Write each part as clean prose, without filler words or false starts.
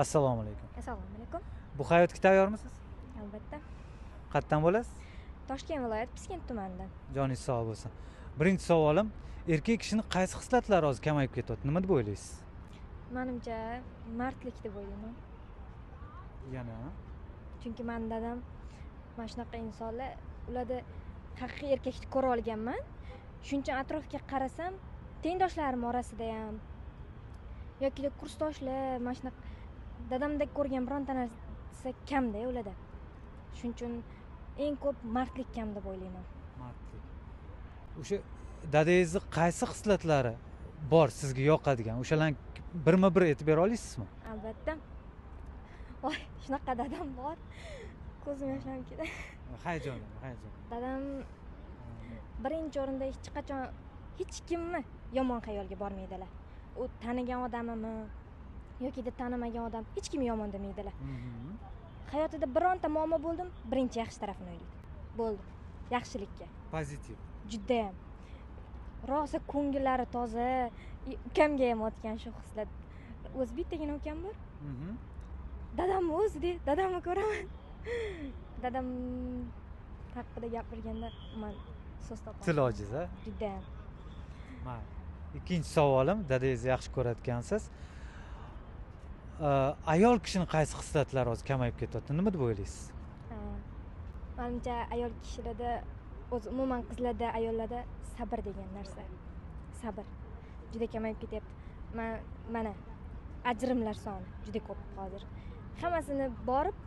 Assalomu alaykum. Assalomu alaykum. Bu hayotga tayyormisiz? Albatta. Qayerdan bo'lasiz? Toshkent viloyati Piskent tumanidan. Joningiz sog' bo'lsin. Birinchi savolim, erkak kishining qaysi xislatlari hozir kamayib ketyapti? Nima deb o'ylaysiz? Menimcha mardlik deb o'ylayman. Yana Chunki men dadam mana shunaqa insonlar, ularda haqiqiy erkakni ko'ra olganman. Shuning uchun atrofga qarasam, tengdoshlarim orasida ham yoki kursdoshlar mana shunaqa dadamdek ko'rgan bironta narsa kamda ularda. Shuning uchun eng ko'p mardlik kam deb o'ylayman. mardlik. O'sha dadangizning qaysi xislatlari bor sizga yoqadigan? O'shalarni birma-bir aytib bera olasizmi? Albatta. Voy, shunaqa dadam bor. Ko'zim yoshlanib ketdi. Hayajon. Dadam birinchi o'rinda hech qachon hech kimni yomon xayolga bormaydilar. U tanigan odamimi yoki tanimagan odam hech kim yomon demaydilar. Hayotida bironta muammo bo'ldim, birinchi yaxshi tarafini o'ylaydi. Bo'ldi. Yaxshilikka. Pozitiv. Juda ham. Rosa ko'ngillari toza. Ukamga ham o'tgan shu xislat. O'zi bittagina ukam bor. Dadamni o'zida, dadamni ko'raman. Dadam haqida gapirganda men so'z topolmayman. Til ojiz, a? Juda ham. Mayli. Ikkinchi savolim, dadangizni yaxshi ko'rayotgansiz. Ayol kishining qaysi xislatlari hozir kamayib ketyapti? Nima deb o'ylaysiz? Menimcha ayol kishilarda, o'zi umuman qizlarda, ayollarda sabr degan narsa. Sabr juda kamayib ketyapti. Mana ajrimlar soni juda ko'p hozir. Hammasini borib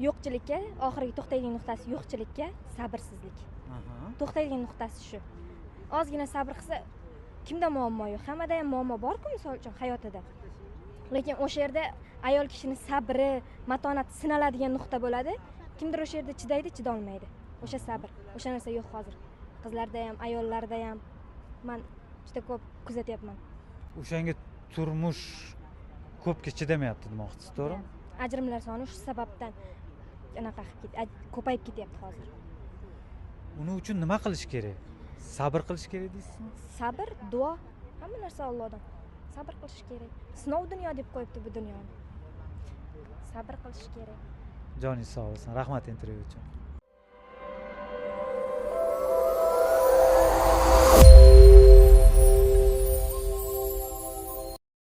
yo'qchilikka, oxirgi to'xtaydigan nuqtasi yo'qchilikka, sabrsizlik. To'xtaydigan nuqtasi shu. Ozgina sabr qilsa, kimda muammo yo'q? Hammada ham muammo bor-ku, misol uchun hayotida. Lekin o'sha yerda ayol kishining sabri, matonati sinaladigan nuqta bo'ladi. Kimdir o'sha yerda chidaydi, chida olmaydi. O'sha sabr, o'sha narsa yo'q hozir. Qizlarda ham, ayollarda ham men juda ko'p kuzatyapman. O'shanga turmush ko'pga chidamayapti demoqchisiz, to'g'rimi? Ajrimlar soni shu sababdan anaqa ko'payib ketyapti hozir. Uning uchun nima qilish kerak? Sabr qilish kerak deysizmi? Sabr, duo, hamma narsa Allohdan. Sabr qilish kerak. Sinov dunyo deb qo'yibdi bu dunyoni. Sabr qilish kerak. Joningiz sog' bo'lsin. Rahmat intervyu uchun.